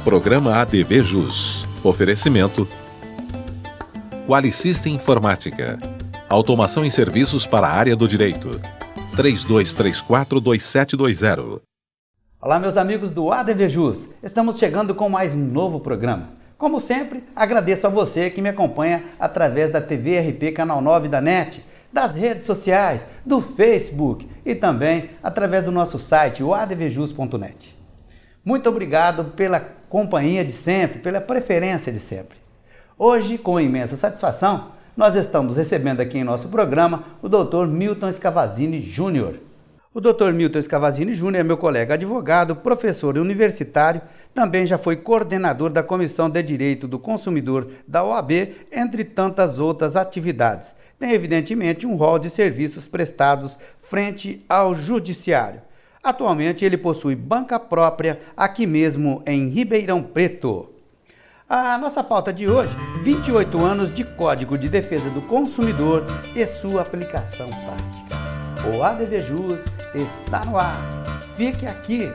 Programa ADV Jus. Oferecimento Qualisystem Informática. Automação em serviços para a área do direito. 3234-2720. Olá, meus amigos do ADV Jus. Estamos chegando com mais um novo programa. Como sempre, agradeço a você que me acompanha através da TV RP Canal 9 da NET, das redes sociais, do Facebook e também através do nosso site, o advjus.net. Muito obrigado pela companhia de sempre, pela preferência de sempre. Hoje, com imensa satisfação, nós estamos recebendo aqui em nosso programa o Dr. Milton Scavazini Júnior. O Dr. Milton Scavazini Júnior é meu colega advogado, professor universitário, também já foi coordenador da Comissão de Direito do Consumidor da OAB, entre tantas outras atividades. Tem, evidentemente, um rol de serviços prestados frente ao judiciário. Atualmente, ele possui banca própria aqui mesmo em Ribeirão Preto. A nossa pauta de hoje, 28 anos de Código de Defesa do Consumidor e sua aplicação prática. O ADV Jus está no ar. Fique aqui.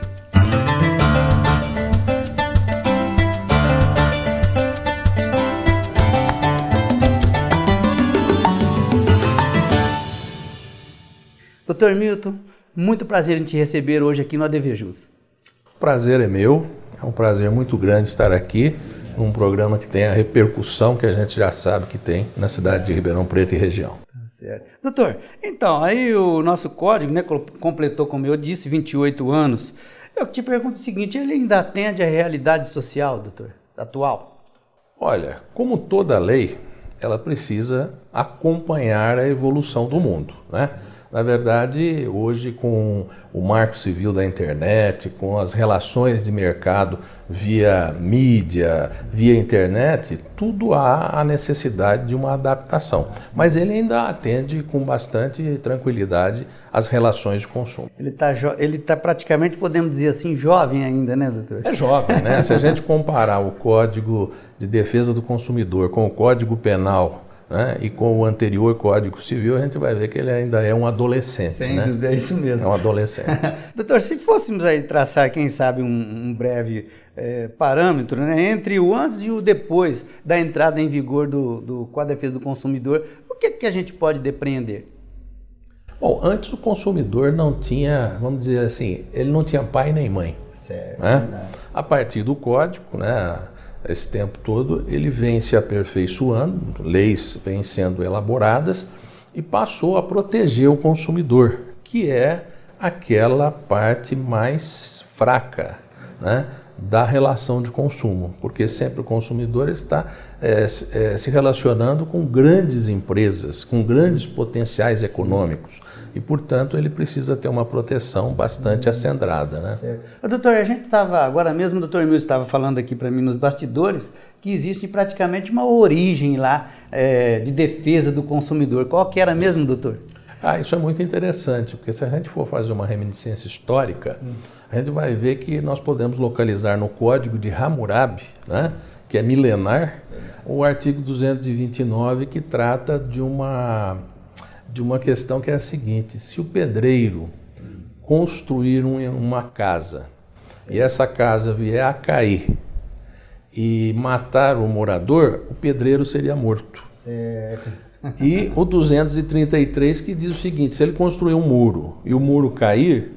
Dr. Milton, muito prazer em te receber hoje aqui no ADV Jus. O prazer é meu, é um prazer muito grande estar aqui num programa que tem a repercussão que a gente já sabe que tem na cidade de Ribeirão Preto e região. Certo. Doutor, então, aí o nosso código, né, completou, como eu disse, 28 anos. Eu te pergunto o seguinte, ele ainda atende à realidade social, doutor, atual? Olha, como toda lei, ela precisa acompanhar a evolução do mundo, né? Na verdade, hoje com o marco civil da internet, com as relações de mercado via mídia, via internet, tudo há a necessidade de uma adaptação. Mas ele ainda atende com bastante tranquilidade as relações de consumo. Ele tá praticamente, podemos dizer assim, jovem ainda, né, doutor? É jovem, né? Se a gente comparar o Código de Defesa do Consumidor com o Código Penal, né, e com o anterior Código Civil, a gente vai ver que ele ainda é um adolescente. Sem né? dúvida, é isso mesmo. É um adolescente. Doutor, se fôssemos aí traçar, quem sabe, um breve parâmetro, né, entre o antes e o depois da entrada em vigor do Código de Defesa do Consumidor, o que a gente pode depreender? Bom, antes o consumidor não tinha, vamos dizer assim, ele não tinha pai nem mãe. Certo. Né? A partir do Código, né, esse tempo todo, ele vem se aperfeiçoando, leis vêm sendo elaboradas e passou a proteger o consumidor, que é aquela parte mais fraca, né, da relação de consumo, porque sempre o consumidor está se relacionando com grandes empresas, com grandes potenciais econômicos e, portanto, ele precisa ter uma proteção bastante acendrada. Né? Certo. Doutor, a gente estava, agora mesmo o doutor Milton estava falando aqui para mim nos bastidores que existe praticamente uma origem lá de defesa do consumidor. Qual que era mesmo, doutor? Isso é muito interessante, porque se a gente for fazer uma reminiscência histórica, sim, a gente vai ver que nós podemos localizar no Código de Hammurabi, né, que é milenar, o artigo 229, que trata de uma questão que é a seguinte: se o pedreiro construir uma casa e essa casa vier a cair e matar o morador, o pedreiro seria morto. Certo. E o 233 que diz o seguinte: se ele construir um muro e o muro cair,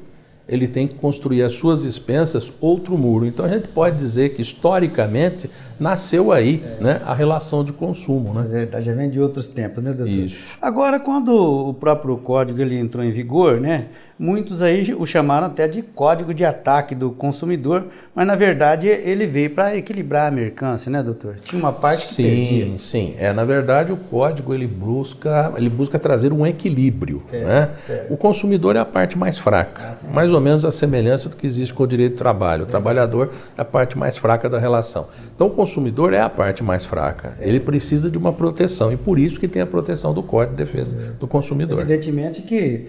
ele tem que construir às suas expensas outro muro. Então a gente pode dizer que historicamente nasceu aí, né, a relação de consumo. Né? É verdade, já vem de outros tempos, né, doutor? Isso. Agora, quando o próprio código ele entrou em vigor, né, muitos aí o chamaram até de Código de Ataque do Consumidor, mas na verdade ele veio para equilibrar a mercância, né, doutor? Tinha uma parte que perdia. Sim. Na verdade o código ele busca trazer um equilíbrio. Certo, né? certo. O consumidor é a parte mais fraca, mais ou menos a semelhança do que existe com o direito do trabalho. O trabalhador é a parte mais fraca da relação. Então o consumidor é a parte mais fraca. Certo. Ele precisa de uma proteção e por isso que tem a proteção do Código de Defesa do Consumidor. Evidentemente que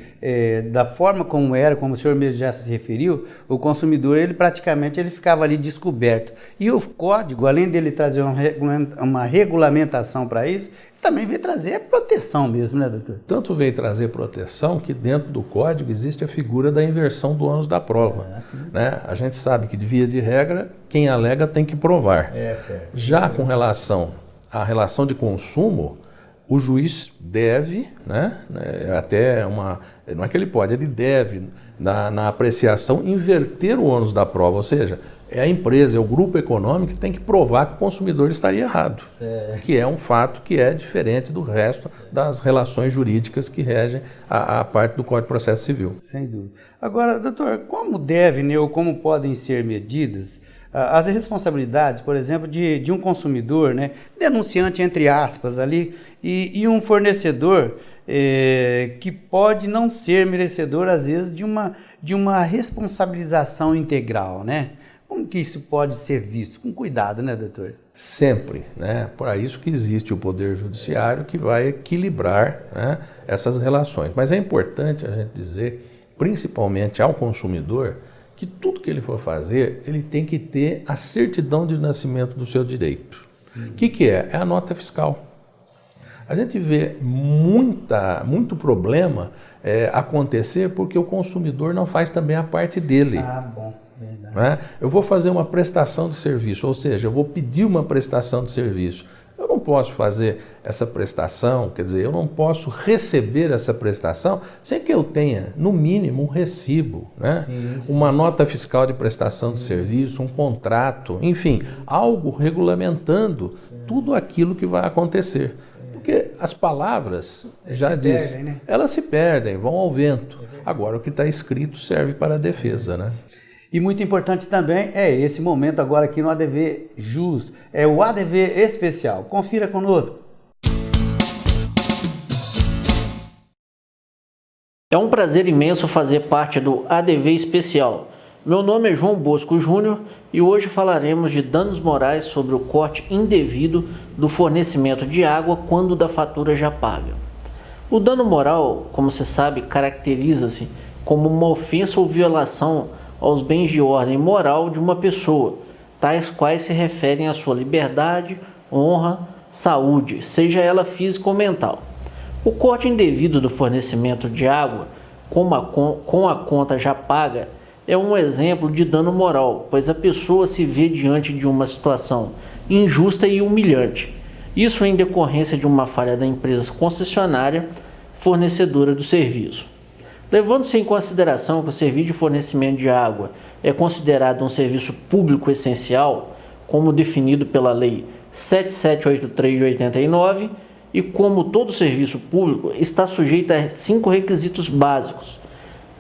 da forma como era, como o senhor mesmo já se referiu, o consumidor ele praticamente ficava ali descoberto. E o código, além dele trazer uma regulamentação para isso, também veio trazer proteção mesmo, né, doutor? Tanto veio trazer proteção que dentro do código existe a figura da inversão do ônus da prova. Né? A gente sabe que, de via de regra, quem alega tem que provar. Certo. Já com relação à relação de consumo, o juiz deve, né, até uma, não é que ele pode, ele deve, na apreciação, inverter o ônus da prova, ou seja, é a empresa, é o grupo econômico que tem que provar que o consumidor estaria errado, que é um fato que é diferente do resto das relações jurídicas que regem a parte do Código de Processo Civil. Sem dúvida. Agora, doutor, como devem ou como podem ser medidas as responsabilidades, por exemplo, de um consumidor, né, denunciante entre aspas ali, e um fornecedor que pode não ser merecedor, às vezes, de uma responsabilização integral, né? Como que isso pode ser visto? Com cuidado, né, doutor? Sempre, né? Para isso que existe o Poder Judiciário que vai equilibrar, né, essas relações. Mas é importante a gente dizer, principalmente ao consumidor, que tudo que ele for fazer, ele tem que ter a certidão de nascimento do seu direito. O que é? É a nota fiscal. A gente vê muito problema acontecer porque o consumidor não faz também a parte dele. Bom, verdade. Né? Eu vou fazer uma prestação de serviço, ou seja, eu vou pedir uma prestação de serviço. Eu não posso fazer essa prestação, quer dizer, eu não posso receber essa prestação sem que eu tenha, no mínimo, um recibo, né? Sim. Uma nota fiscal de prestação de serviço, um contrato, enfim, algo regulamentando tudo aquilo que vai acontecer. Porque as palavras, já disse, perdem, né? Elas se perdem, vão ao vento. Agora, o que está escrito serve para a defesa, né? E muito importante também é esse momento agora aqui no ADV Jus, é o ADV Especial. Confira conosco. É um prazer imenso fazer parte do ADV Especial. Meu nome é João Bosco Júnior e hoje falaremos de danos morais sobre o corte indevido do fornecimento de água quando da fatura já paga. O dano moral, como se sabe, caracteriza-se como uma ofensa ou violação aos bens de ordem moral de uma pessoa, tais quais se referem à sua liberdade, honra, saúde, seja ela física ou mental. O corte indevido do fornecimento de água, com a conta já paga, é um exemplo de dano moral, pois a pessoa se vê diante de uma situação injusta e humilhante. Isso em decorrência de uma falha da empresa concessionária fornecedora do serviço. Levando-se em consideração que o serviço de fornecimento de água é considerado um serviço público essencial, como definido pela Lei 7783 de 89, e como todo serviço público está sujeito a 5 requisitos básicos: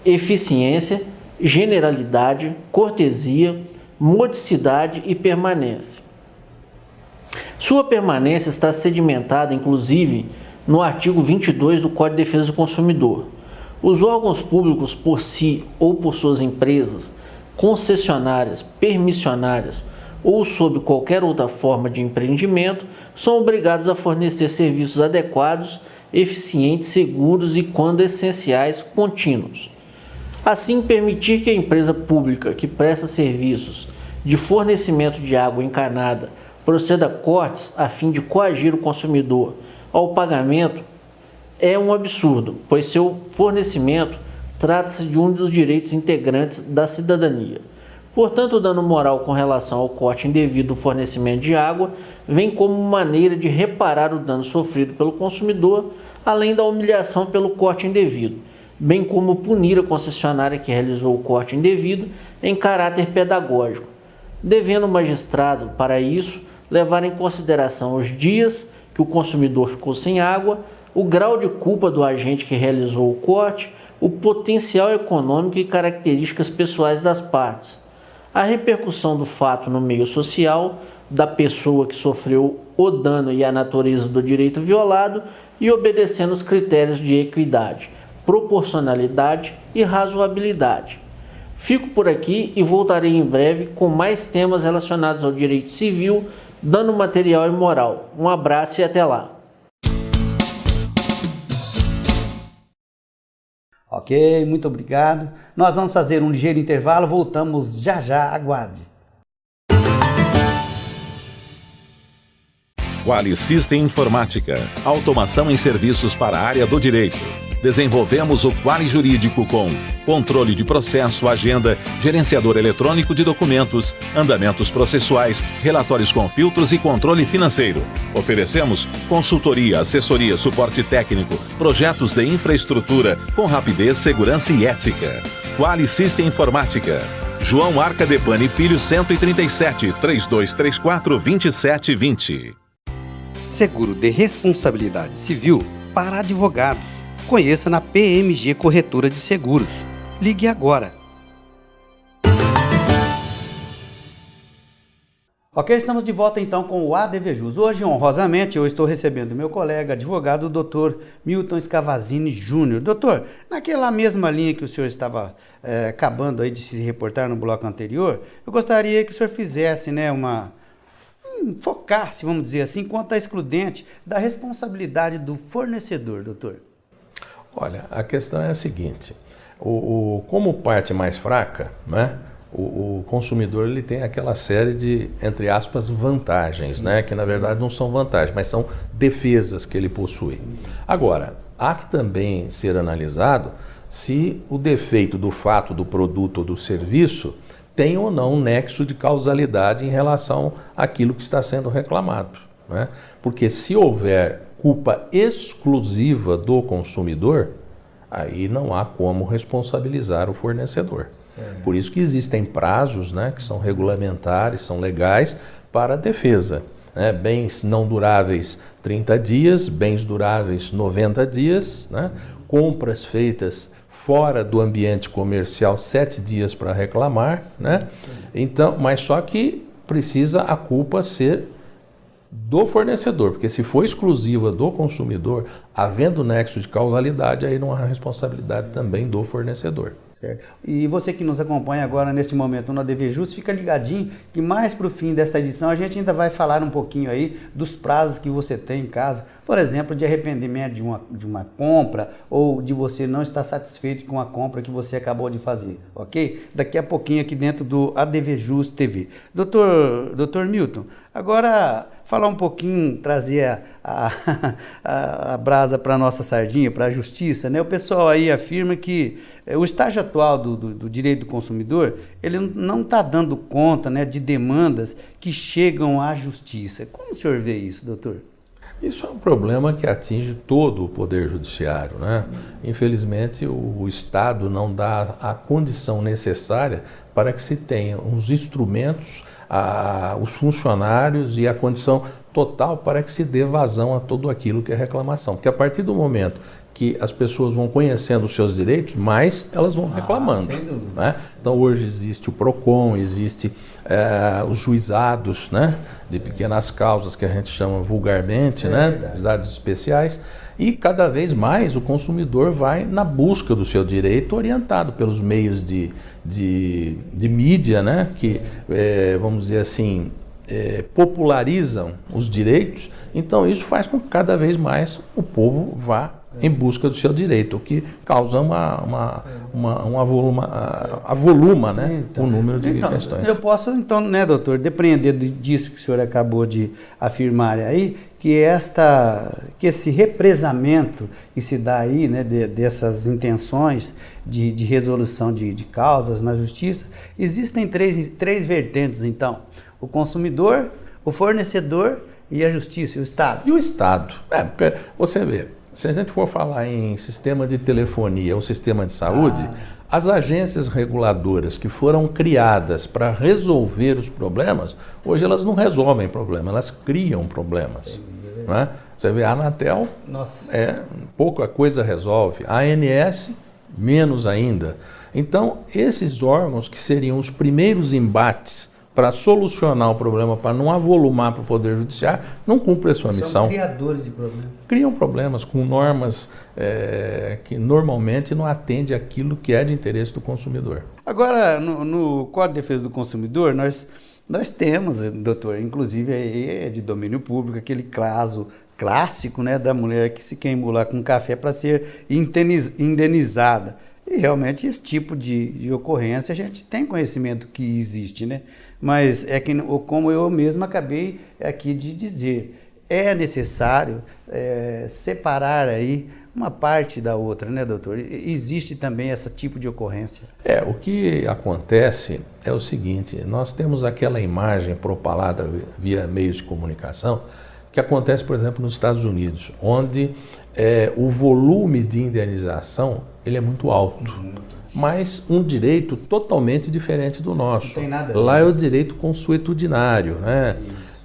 eficiência, generalidade, cortesia, modicidade e permanência. Sua permanência está sedimentada, inclusive, no artigo 22 do Código de Defesa do Consumidor. Os órgãos públicos, por si ou por suas empresas, concessionárias, permissionárias ou sob qualquer outra forma de empreendimento, são obrigados a fornecer serviços adequados, eficientes, seguros e, quando essenciais, contínuos. Assim, permitir que a empresa pública que presta serviços de fornecimento de água encanada proceda a cortes a fim de coagir o consumidor ao pagamento é um absurdo, pois seu fornecimento trata-se de um dos direitos integrantes da cidadania. Portanto, o dano moral com relação ao corte indevido do fornecimento de água vem como maneira de reparar o dano sofrido pelo consumidor, além da humilhação pelo corte indevido, bem como punir a concessionária que realizou o corte indevido em caráter pedagógico, devendo o magistrado, para isso, levar em consideração os dias que o consumidor ficou sem água, o grau de culpa do agente que realizou o corte, o potencial econômico e características pessoais das partes, a repercussão do fato no meio social, da pessoa que sofreu o dano e a natureza do direito violado, e obedecendo os critérios de equidade, proporcionalidade e razoabilidade. Fico por aqui e voltarei em breve com mais temas relacionados ao direito civil, dano material e moral. Um abraço e até lá. Ok, muito obrigado. Nós vamos fazer um ligeiro intervalo, voltamos já já, aguarde. Quali System Informática, automação em serviços para a área do direito. Desenvolvemos o Quali Jurídico com controle de processo, agenda, gerenciador eletrônico de documentos, andamentos processuais, relatórios com filtros e controle financeiro. Oferecemos consultoria, assessoria, suporte técnico, projetos de infraestrutura com rapidez, segurança e ética. Quali System Informática. João Arcadepani Filho 137, 3234-2720. Seguro de responsabilidade civil para advogados. Conheça na PMG Corretora de Seguros. Ligue agora. Ok, estamos de volta então com o ADVJus. Hoje, honrosamente, eu estou recebendo meu colega advogado, o Dr. Milton Scavazini Júnior. Doutor, naquela mesma linha que o senhor estava acabando aí de se reportar no bloco anterior, eu gostaria que o senhor fizesse, focasse, vamos dizer assim, quanto à excludente da responsabilidade do fornecedor, doutor. Olha, a questão é a seguinte, como parte mais fraca, né, o consumidor ele tem aquela série de, entre aspas, vantagens, né, que na verdade não são vantagens, mas são defesas que ele possui. Agora, há que também ser analisado se o defeito do fato do produto ou do serviço tem ou não um nexo de causalidade em relação àquilo que está sendo reclamado, né? Porque se houver culpa exclusiva do consumidor, aí não há como responsabilizar o fornecedor. Certo. Por isso que existem prazos, né, que são regulamentares, são legais para a defesa. Né? Bens não duráveis 30 dias, bens duráveis 90 dias, né? Compras feitas fora do ambiente comercial 7 dias para reclamar, né? Então, mas só que precisa a culpa ser do fornecedor, porque se for exclusiva do consumidor, havendo nexo de causalidade, aí não há responsabilidade também do fornecedor. Certo. E você que nos acompanha agora neste momento no ADVJus, fica ligadinho que mais para o fim desta edição a gente ainda vai falar um pouquinho aí dos prazos que você tem em caso, por exemplo, de arrependimento de uma compra ou de você não estar satisfeito com a compra que você acabou de fazer, ok? Daqui a pouquinho aqui dentro do ADVJus TV. Doutor Milton, agora falar um pouquinho, trazer a brasa para a nossa sardinha, para a justiça, né? O pessoal aí afirma que o estágio atual do direito do consumidor, ele não está dando conta, né, de demandas que chegam à justiça. Como o senhor vê isso, doutor? Isso é um problema que atinge todo o Poder Judiciário, né? Infelizmente, o Estado não dá a condição necessária para que se tenha os instrumentos, os funcionários e a condição total para que se dê vazão a tudo aquilo que é reclamação. Porque a partir do momento que as pessoas vão conhecendo os seus direitos, mais elas vão reclamando. Sem dúvida. Né? Então hoje existe o PROCON, existe os juizados, né, de pequenas causas que a gente chama vulgarmente, né, juizados especiais, e cada vez mais o consumidor vai na busca do seu direito orientado pelos meios de mídia, né, que vamos dizer assim, popularizam os direitos. Então isso faz com que cada vez mais o povo vá em busca do seu direito, o que causa avoluma, né, o número de questões. Eu posso, então, né, doutor, depreender disso que o senhor acabou de afirmar aí, que esse represamento que se dá aí, né, dessas intenções de resolução de causas na justiça, existem três vertentes, então: o consumidor, o fornecedor e a justiça, e o Estado. E o Estado, porque você vê, se a gente for falar em sistema de telefonia ou sistema de saúde, as agências reguladoras que foram criadas para resolver os problemas, hoje elas não resolvem problemas, elas criam problemas. Né? Você vê, a Anatel, pouca coisa resolve, a ANS, menos ainda. Então, esses órgãos que seriam os primeiros embates para solucionar o problema, para não avolumar para o Poder Judiciário, não cumprem a sua missão. São criadores de problemas. Criam problemas com normas que normalmente não atendem aquilo que é de interesse do consumidor. Agora, no Código de Defesa do Consumidor, nós temos, doutor, inclusive é de domínio público, aquele caso clássico, né, da mulher que se queimou lá com café para ser indenizada. E realmente esse tipo de ocorrência a gente tem conhecimento que existe, né? Mas é que, como eu mesmo acabei aqui de dizer, é necessário separar aí uma parte da outra, né, doutor? Existe também esse tipo de ocorrência? O que acontece é o seguinte, nós temos aquela imagem propalada via meios de comunicação que acontece, por exemplo, nos Estados Unidos, onde o volume de indenização ele é muito alto, mas um direito totalmente diferente do nosso. Não tem nada a ver. Lá é o direito consuetudinário, né?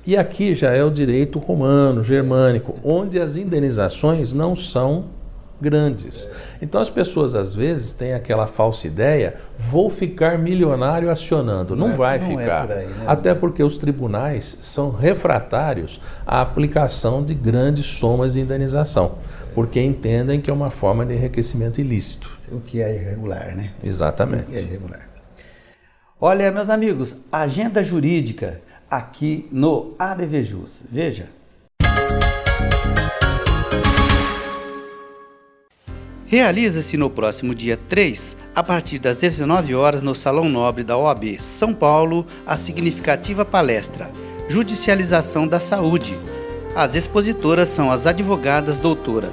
E aqui já é o direito romano, germânico, onde as indenizações não são grandes. Então as pessoas às vezes têm aquela falsa ideia, vou ficar milionário acionando. Não vai ficar. Por aí, né? Até porque os tribunais são refratários à aplicação de grandes somas de indenização, porque entendem que é uma forma de enriquecimento ilícito. O que é irregular, né? Exatamente. O que é irregular. Olha, meus amigos, agenda jurídica aqui no ADVJus. Veja. Realiza-se no próximo dia 3, a partir das 19 horas, no Salão Nobre da OAB São Paulo, a significativa palestra Judicialização da Saúde. As expositoras são as advogadas doutora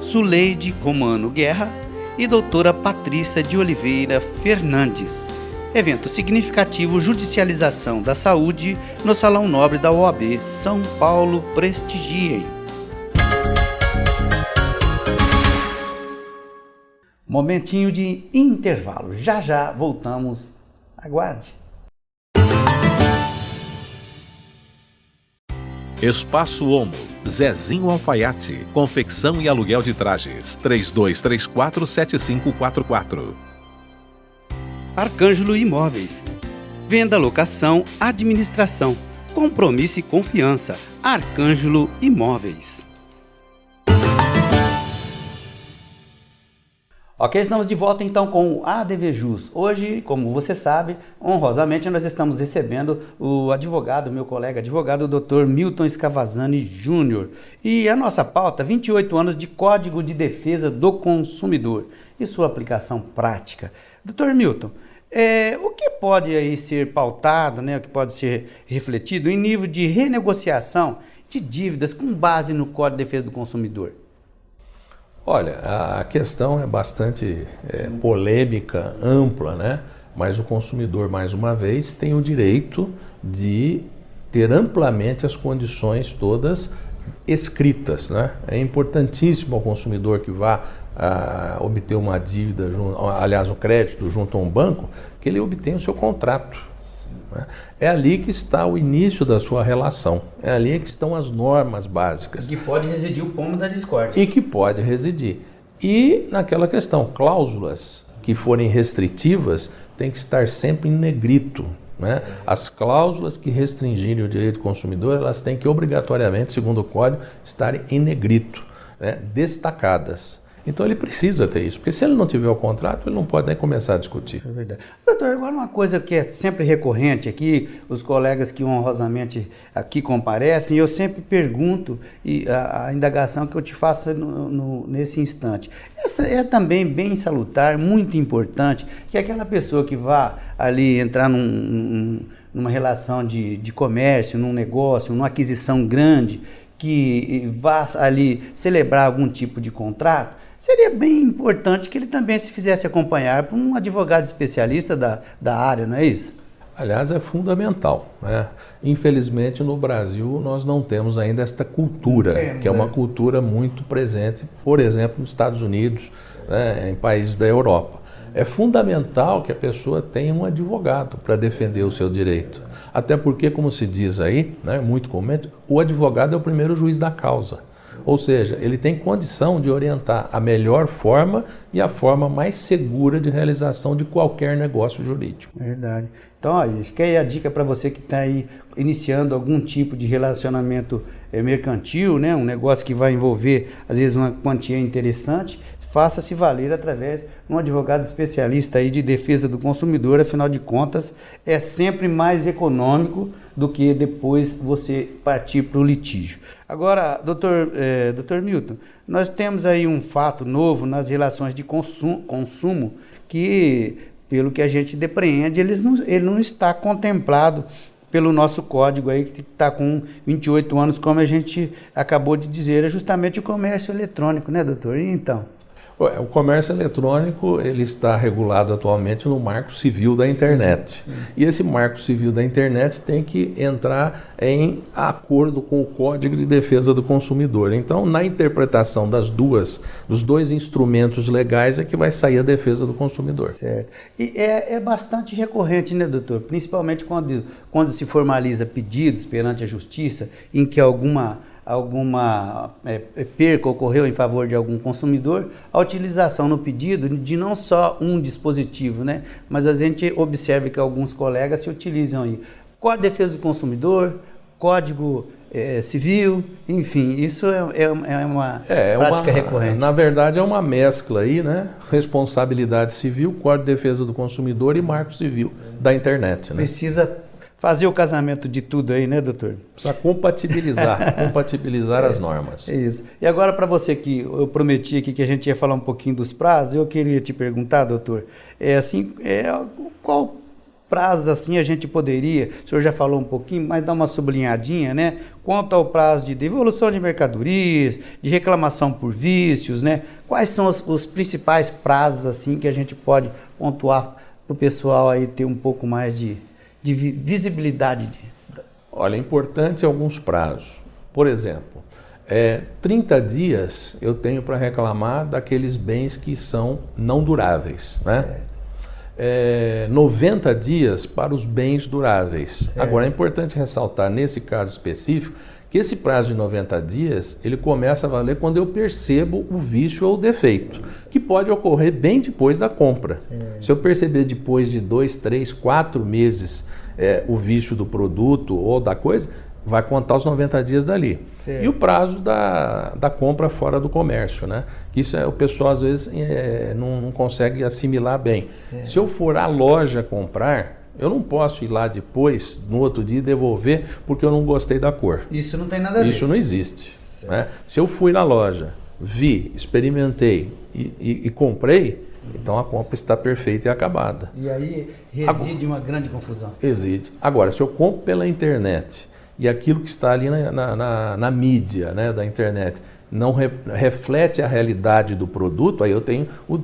Zuleide Romano Guerra e doutora Patrícia de Oliveira Fernandes. Evento significativo Judicialização da Saúde no Salão Nobre da OAB São Paulo. Prestigiem. Momentinho de intervalo. Já já voltamos. Aguarde. Espaço Homo, Zezinho Alfaiate, confecção e aluguel de trajes, 3234-7544. Arcângelo Imóveis. Venda, locação, administração. Compromisso e confiança. Arcângelo Imóveis. Ok, estamos de volta então com o ADVJus. Hoje, como você sabe, honrosamente nós estamos recebendo o advogado, meu colega advogado, o Dr. Milton Scavazani Júnior. E a nossa pauta, 28 anos de Código de Defesa do Consumidor e sua aplicação prática. Dr. Milton, o que pode aí ser pautado, né, o que pode ser refletido em nível de renegociação de dívidas com base no Código de Defesa do Consumidor? Olha, a questão é bastante polêmica, ampla, né? Mas o consumidor, mais uma vez, tem o direito de ter amplamente as condições todas escritas, né? É importantíssimo ao consumidor que vá obter uma dívida, aliás, um crédito junto a um banco, que ele obtenha o seu contrato. É ali que está o início da sua relação, é ali que estão as normas básicas. Que pode residir o pomo da discórdia. E que pode residir. E naquela questão, cláusulas que forem restritivas têm que estar sempre em negrito, né? As cláusulas que restringirem o direito do consumidor, elas têm que obrigatoriamente, segundo o Código, estarem em negrito, né? Destacadas. Então ele precisa ter isso, porque se ele não tiver o contrato, ele não pode nem começar a discutir. É verdade. Doutor, agora uma coisa que é sempre recorrente aqui, os colegas que honrosamente aqui comparecem, eu sempre pergunto, e a indagação que eu te faço nesse instante. Essa é também bem salutar, muito importante, que aquela pessoa que vá ali entrar numa relação de comércio, num negócio, numa aquisição grande, que vá ali celebrar algum tipo de contrato, seria bem importante que ele também se fizesse acompanhar por um advogado especialista da área, não é isso? Aliás, é fundamental, né? Infelizmente, no Brasil, nós não temos ainda esta cultura, que é uma cultura muito presente, por exemplo, nos Estados Unidos, né, em países da Europa. É fundamental que a pessoa tenha um advogado para defender o seu direito. Até porque, como se diz aí, né, muito comumente, o advogado é o primeiro juiz da causa. Ou seja, ele tem condição de orientar a melhor forma e a forma mais segura de realização de qualquer negócio jurídico. Verdade. Então, ó, isso que é a dica para você que está aí iniciando algum tipo de relacionamento mercantil, né? Um negócio que vai envolver, às vezes, uma quantia interessante. Faça-se valer através de um advogado especialista aí de defesa do consumidor, afinal de contas, é sempre mais econômico do que depois você partir para o litígio. Agora, doutor Milton, nós temos aí um fato novo nas relações de consumo que, pelo que a gente depreende, ele não está contemplado pelo nosso código aí, que está com 28 anos, como a gente acabou de dizer, é justamente o comércio eletrônico, né, doutor? E então? O comércio eletrônico ele está regulado atualmente no Marco Civil da Internet. E esse Marco Civil da Internet tem que entrar em acordo com o Código de Defesa do Consumidor. Então, na interpretação dos dois instrumentos legais é que vai sair a defesa do consumidor. Certo. E é bastante recorrente, né, doutor? Principalmente quando se formaliza pedidos perante a justiça em que alguma perca ocorreu em favor de algum consumidor, a utilização no pedido de não só um dispositivo, né? Mas a gente observa que alguns colegas se utilizam aí Código de Defesa do Consumidor, Código Civil, enfim, isso é uma prática recorrente. Na verdade é uma mescla aí, né? Responsabilidade civil, Código de Defesa do Consumidor e Marco Civil da Internet, né? Precisa fazer o casamento de tudo aí, né, doutor? Precisa compatibilizar as normas. É isso. E agora, para você que eu prometi aqui que a gente ia falar um pouquinho dos prazos, eu queria te perguntar, doutor, qual prazo assim a gente poderia, o senhor já falou um pouquinho, mas dá uma sublinhadinha, né? Quanto ao prazo de devolução de mercadorias, de reclamação por vícios, né? Quais são os principais prazos assim que a gente pode pontuar para o pessoal aí ter um pouco mais de visibilidade? Olha, é importante alguns prazos. Por exemplo, 30 dias eu tenho para reclamar daqueles bens que são não duráveis, né? 90 dias para os bens duráveis. Agora, é importante ressaltar, nesse caso específico, que esse prazo de 90 dias, ele começa a valer quando eu percebo o vício ou o defeito, que pode ocorrer bem depois da compra. Se eu perceber depois de 2, 3, 4 meses o vício do produto ou da coisa, vai contar os 90 dias dali. Certo. E o prazo da compra fora do comércio, né? Isso o pessoal às vezes não consegue assimilar bem. Certo. Se eu for à loja comprar, eu não posso ir lá depois, no outro dia, devolver porque eu não gostei da cor. Isso não tem nada a ver. Isso não existe. Né? Se eu fui na loja, vi, experimentei e comprei, então a compra está perfeita e acabada. E aí reside uma grande confusão. Reside. Agora, se eu compro pela internet e aquilo que está ali na mídia, né, da internet não reflete a realidade do produto, aí eu tenho o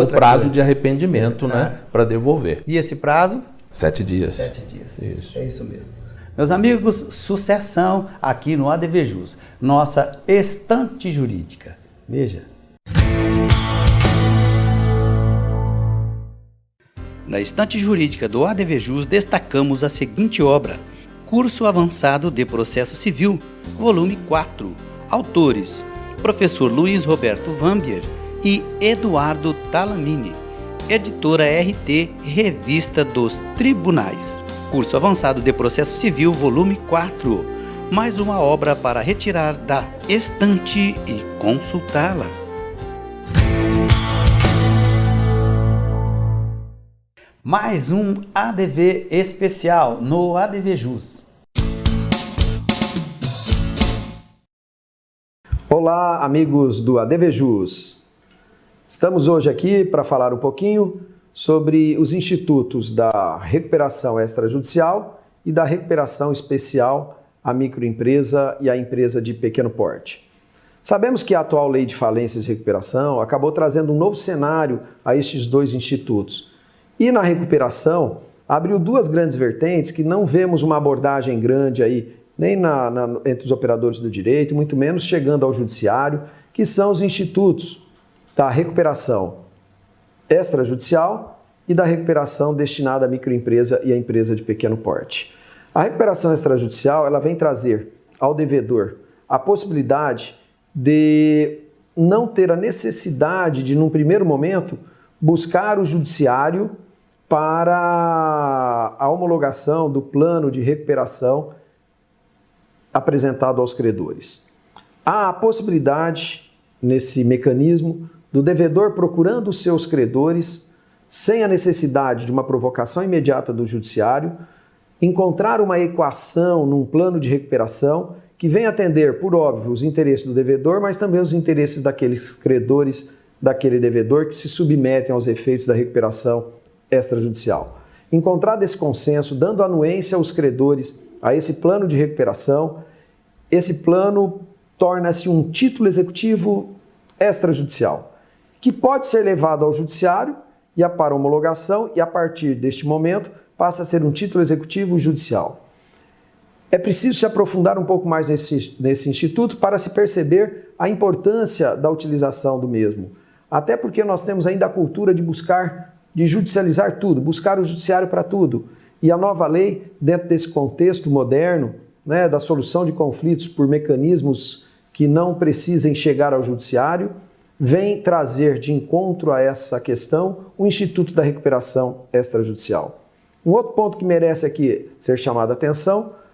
prazo de arrependimento, né, para devolver. E esse prazo? 7 dias. 7 dias. Isso. É isso mesmo. Meus amigos, sucessão aqui no ADV Jus, nossa estante jurídica. Veja. Na estante jurídica do ADV Jus, destacamos a seguinte obra: Curso Avançado de Processo Civil, volume 4. Autores: Professor Luiz Roberto Vambier e Eduardo Talamini. Editora RT, Revista dos Tribunais. Curso Avançado de Processo Civil, volume 4. Mais uma obra para retirar da estante e consultá-la. Mais um ADV especial no ADV Jus. Olá, amigos do ADV Jus. Estamos hoje aqui para falar um pouquinho sobre os institutos da recuperação extrajudicial e da recuperação especial à microempresa e à empresa de pequeno porte. Sabemos que a atual lei de falências e recuperação acabou trazendo um novo cenário a estes dois institutos. E na recuperação abriu duas grandes vertentes que não vemos uma abordagem grande aí, nem entre os operadores do direito, muito menos chegando ao judiciário, que são os institutos da recuperação extrajudicial e da recuperação destinada à microempresa e à empresa de pequeno porte. A recuperação extrajudicial, ela vem trazer ao devedor a possibilidade de não ter a necessidade de, num primeiro momento, buscar o judiciário para a homologação do plano de recuperação apresentado aos credores. Há a possibilidade, nesse mecanismo, do devedor procurando os seus credores, sem a necessidade de uma provocação imediata do judiciário, encontrar uma equação num plano de recuperação que venha atender, por óbvio, os interesses do devedor, mas também os interesses daqueles credores, daquele devedor que se submetem aos efeitos da recuperação extrajudicial. Encontrado esse consenso, dando anuência aos credores a esse plano de recuperação, esse plano torna-se um título executivo extrajudicial, que pode ser levado ao judiciário e para homologação, e a partir deste momento passa a ser um título executivo judicial. É preciso se aprofundar um pouco mais nesse instituto para se perceber a importância da utilização do mesmo. Até porque nós temos ainda a cultura de judicializar tudo, buscar o judiciário para tudo. E a nova lei, dentro desse contexto moderno, né, da solução de conflitos por mecanismos que não precisem chegar ao judiciário, vem trazer de encontro a essa questão o Instituto da Recuperação Extrajudicial. Um outro ponto que merece aqui ser chamado a atenção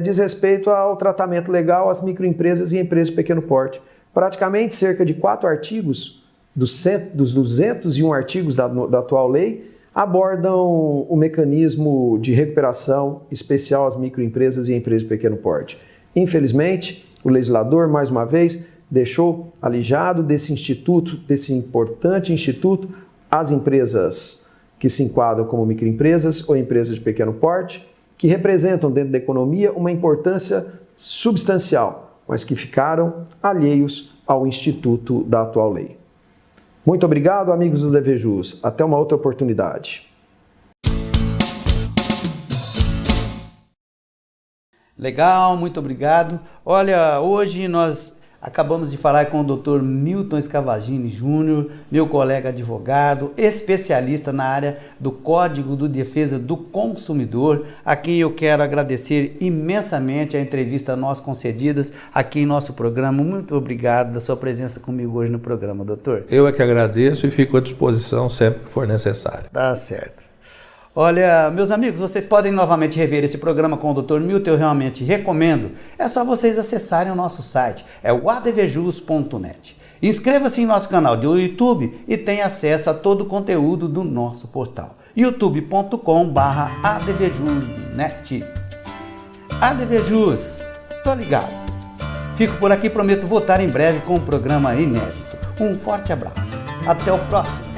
diz respeito ao tratamento legal às microempresas e empresas de pequeno porte. Praticamente cerca de 4 artigos dos 201 artigos da atual lei abordam o mecanismo de recuperação especial às microempresas e empresas de pequeno porte. Infelizmente, o legislador, mais uma vez, deixou alijado desse instituto, desse importante instituto, as empresas que se enquadram como microempresas ou empresas de pequeno porte, que representam dentro da economia uma importância substancial, mas que ficaram alheios ao instituto da atual lei. Muito obrigado, amigos do ADVJus. Até uma outra oportunidade. Legal, muito obrigado. Olha, hoje nós acabamos de falar com o Dr. Milton Scavagini Júnior, meu colega advogado, especialista na área do Código de Defesa do Consumidor, a quem eu quero agradecer imensamente a entrevista a nós concedidas aqui em nosso programa. Muito obrigado da sua presença comigo hoje no programa, doutor. Eu é que agradeço e fico à disposição sempre que for necessário. Tá certo. Olha, meus amigos, vocês podem novamente rever esse programa com o Dr. Milton, eu realmente recomendo. É só vocês acessarem o nosso site, é o advjus.net. Inscreva-se em nosso canal do YouTube e tenha acesso a todo o conteúdo do nosso portal, youtube.com/advjus.net. ADVJus, tô ligado. Fico por aqui, prometo voltar em breve com um programa inédito. Um forte abraço. Até o próximo.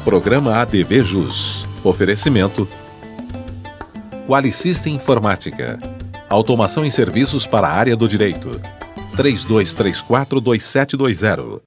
Programa ADVJus. Oferecimento Qualisystem Informática. Automação em serviços para a área do direito. 3234-2720.